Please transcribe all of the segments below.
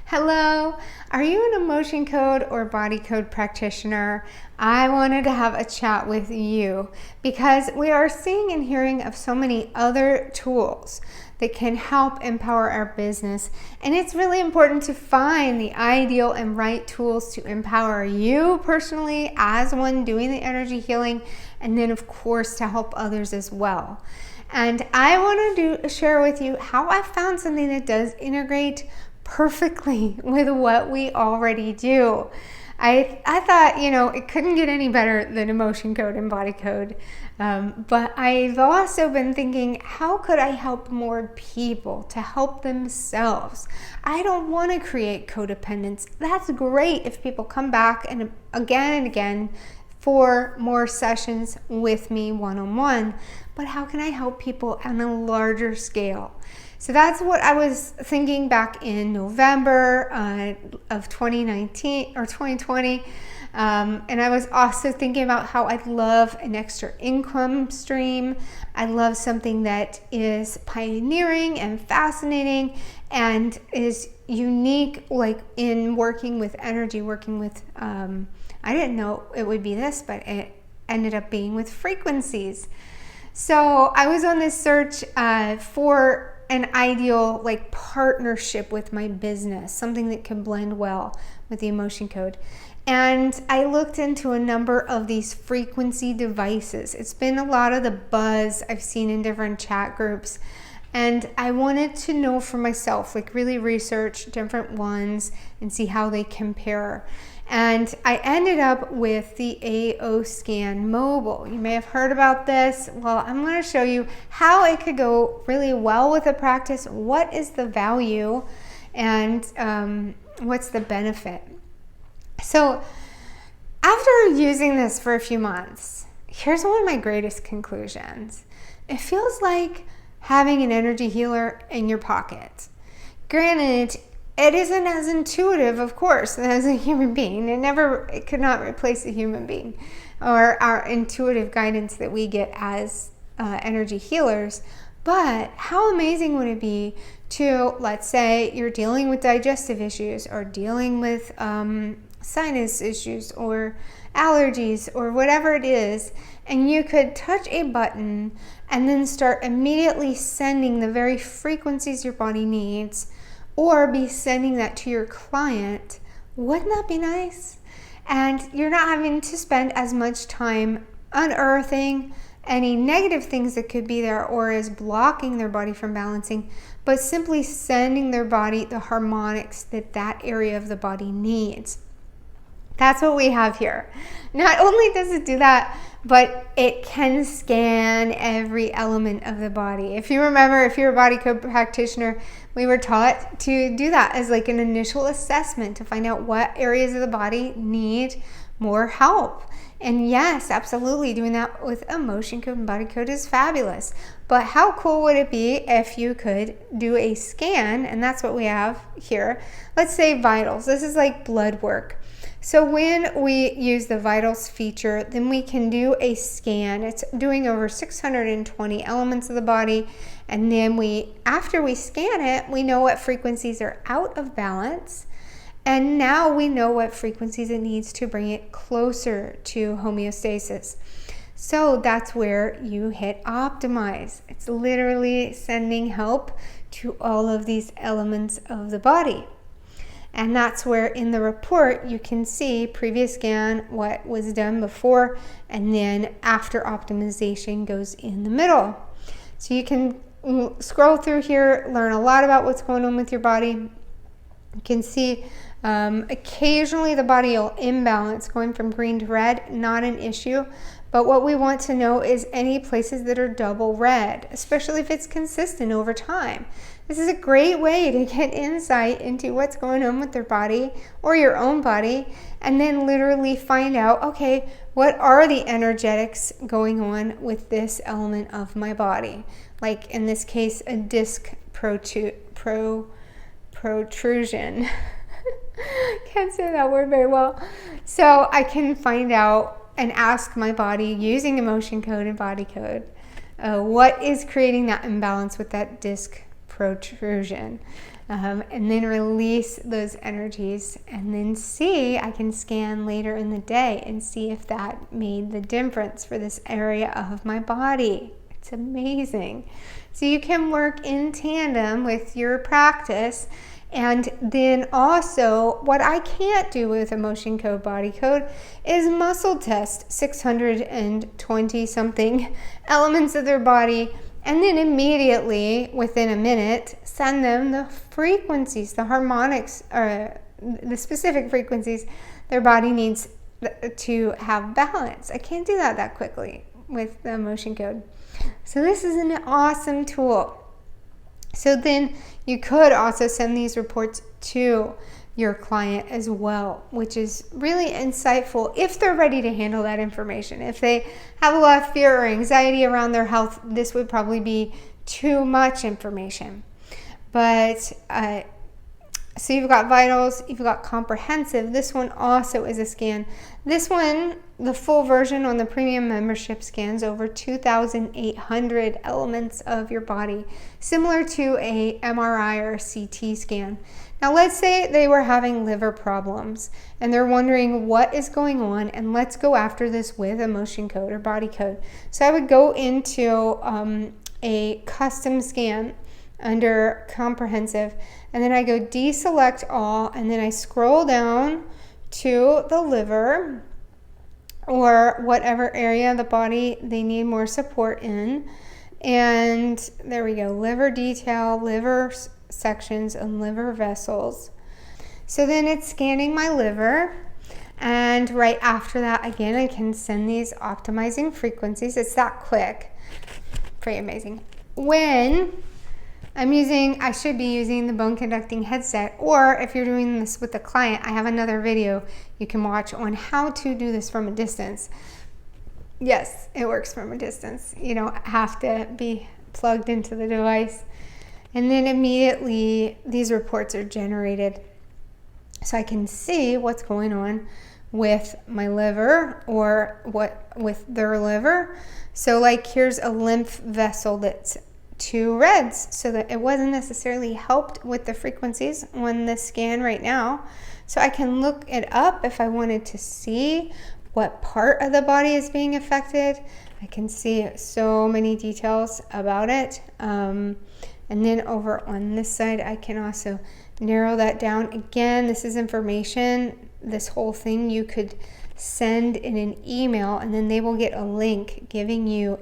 Hello, are you an emotion code or body code practitioner? I wanted to have a chat with you because we are seeing and hearing of so many other tools that can help empower our business. And it's really important to find the ideal and right tools to empower you personally as one doing the energy healing, and then of course to help others as well. And I wanted to share with you how I found something that does integrate perfectly with what we already do. I thought, it couldn't get any better than emotion code and body code. But I've also been thinking, how could I help more people to help themselves? I don't want to create codependence. That's great if people come back and again for more sessions with me one-on-one. But how can I help people on a larger scale? So that's what I was thinking back in November of 2019 or 2020. And I was also thinking about how I'd love an extra income stream. I love something that is pioneering and fascinating and is unique, like in working with energy, working with, I didn't know it would be this, but it ended up being with frequencies. So I was on this search for an ideal partnership with my business, something that can blend well with the emotion code. And I looked into a number of these frequency devices. It's been a lot of the buzz I've seen in different chat groups. And I wanted to know for myself, really research different ones and see how they compare. And I ended up with the AO Scan Mobile. You may have heard about this. Well, I'm going to show you how it could go really well with a practice. What is the value and what's the benefit? So after using this for a few months, here's one of my greatest conclusions. It feels like having an energy healer in your pocket. Granted, it isn't as intuitive, of course, as a human being. It could not replace a human being or our intuitive guidance that we get as energy healers. But how amazing would it be to, let's say you're dealing with digestive issues or dealing with sinus issues or allergies or whatever it is, and you could touch a button and then start immediately sending the very frequencies your body needs, or be sending that to your client. Wouldn't that be nice? And you're not having to spend as much time unearthing any negative things that could be there or is blocking their body from balancing, but simply sending their body the harmonics that area of the body needs. That's what we have here. Not only does it do that, but it can scan every element of the body. If you remember, if you're a body code practitioner, we were taught to do that as an initial assessment to find out what areas of the body need more help. And yes, absolutely, doing that with emotion code and body code is fabulous. But how cool would it be if you could do a scan? And that's what we have here. Let's say vitals. This is like blood work. So when we use the vitals feature, then we can do a scan. It's doing over 620 elements of the body. And then after we scan it, we know what frequencies are out of balance. And now we know what frequencies it needs to bring it closer to homeostasis. So that's where you hit optimize. It's literally sending help to all of these elements of the body. And that's where in the report you can see previous scan, what was done before, and then after optimization goes in the middle. So you can scroll through here, learn a lot about what's going on with your body. You can see occasionally the body will imbalance, going from green to red, not an issue. But what we want to know is any places that are double red, especially if it's consistent over time. This is a great way to get insight into what's going on with their body or your own body, and then literally find out, okay, what are the energetics going on with this element of my body? Like in this case, a disc protrusion. Can't say that word very well. So I can find out and ask my body using emotion code and body code, what is creating that imbalance with that disc protrusion. and then release those energies, and then I can scan later in the day and see if that made the difference for this area of my body. It's amazing. So you can work in tandem with your practice. And then also, what I can't do with emotion code, body code, is muscle test 620 something elements of their body, and then immediately, within a minute, send them the frequencies, the harmonics, or the specific frequencies their body needs to have balance. I can't do that quickly with the emotion code. So this is an awesome tool. So then you could also send these reports to your client as well, which is really insightful if they're ready to handle that information. If they have a lot of fear or anxiety around their health, this would probably be too much information. But so you've got vitals, you've got comprehensive. This one also is a scan. This one, the full version on the premium membership, scans over 2,800 elements of your body, similar to a MRI or a CT scan. Now let's say they were having liver problems and they're wondering what is going on, and let's go after this with emotion code or body code. So I would go into a custom scan under comprehensive, and then I go deselect all, and then I scroll down to the liver or whatever area of the body they need more support in. And there we go, liver detail, liver sections, and liver vessels. So then it's scanning my liver, and right after that, again, I can send these optimizing frequencies. It's that quick. Pretty amazing. When I should be using the bone conducting headset, or if you're doing this with a client, I have another video you can watch on how to do this from a distance. Yes, it works from a distance. You don't have to be plugged into the device. And then immediately these reports are generated, so I can see what's going on with my liver or what with their liver. So like, here's a lymph vessel that's 2 reds, so that it wasn't necessarily helped with the frequencies on the scan right now. So I can look it up if I wanted to see what part of the body is being affected. I can see so many details about it. And then over on this side, I can also narrow that down. Again, this is information, this whole thing you could send in an email, and then they will get a link giving you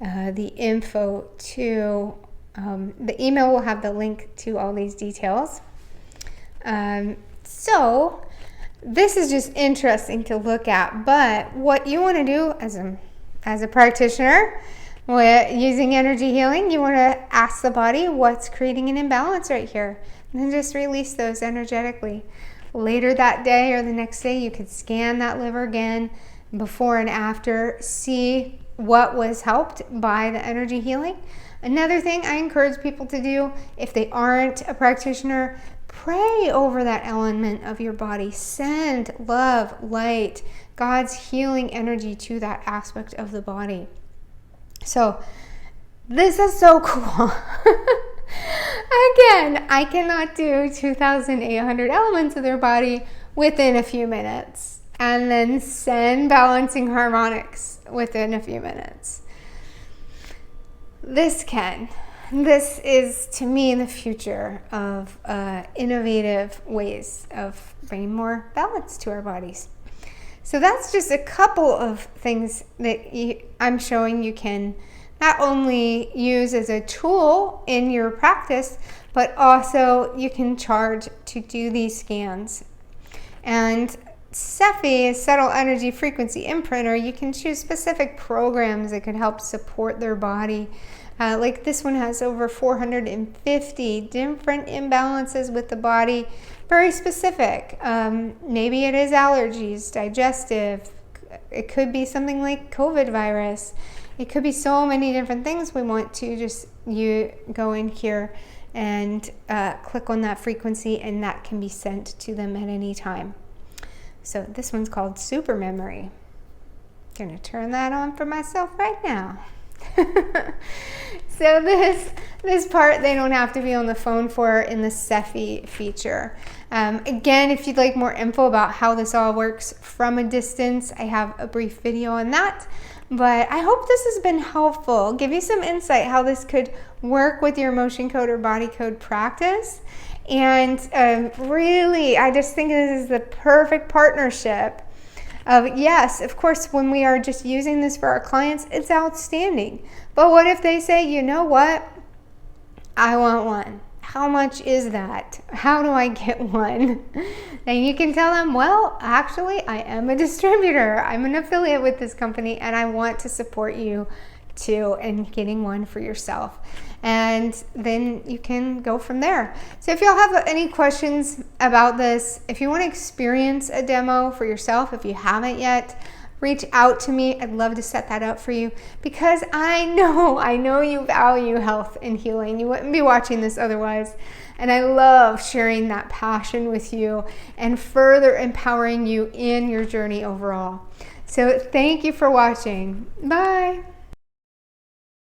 the info to, the email will have the link to all these details. So this is just interesting to look at, but what you want to do as a practitioner with using energy healing, you want to ask the body what's creating an imbalance right here, and then just release those energetically. Later that day or the next day, you could scan that liver again, before and after, see what was helped by the energy healing. Another thing I encourage people to do, if they aren't a practitioner, pray over that element of your body. Send love, light, God's healing energy to that aspect of the body. So this is so cool. Again, I cannot do 2,800 elements of their body within a few minutes, and then send balancing harmonics within a few minutes. This is, to me, the future of innovative ways of bringing more balance to our bodies. So that's just a couple of things that I'm showing you can not only use as a tool in your practice, but also you can charge to do these scans. And Cephi, Subtle Energy Frequency Imprinter, you can choose specific programs that could help support their body. Like this one has over 450 different imbalances with the body, very specific. Maybe it is allergies, digestive. It could be something like COVID virus. It could be so many different things. We want to just go in here and click on that frequency, and that can be sent to them at any time. So this one's called Super Memory. I'm gonna turn that on for myself right now. So this part they don't have to be on the phone for in the Cephi feature. Again, if you'd like more info about how this all works from a distance, I have a brief video on that. But I hope this has been helpful. Give you some insight how this could work with your emotion code or body code practice. And really, I just think this is the perfect partnership of, yes, of course, when we are just using this for our clients, it's outstanding. But what if they say, you know what? I want one. How much is that? How do I get one? And you can tell them, well, actually, I am a distributor. I'm an affiliate with this company, and I want to support you too in getting one for yourself. And then you can go from there. So if y'all have any questions about this, if you want to experience a demo for yourself, if you haven't yet, reach out to me. I'd love to set that up for you, because I know you value health and healing. You wouldn't be watching this otherwise. And I love sharing that passion with you and further empowering you in your journey overall. So thank you for watching. Bye.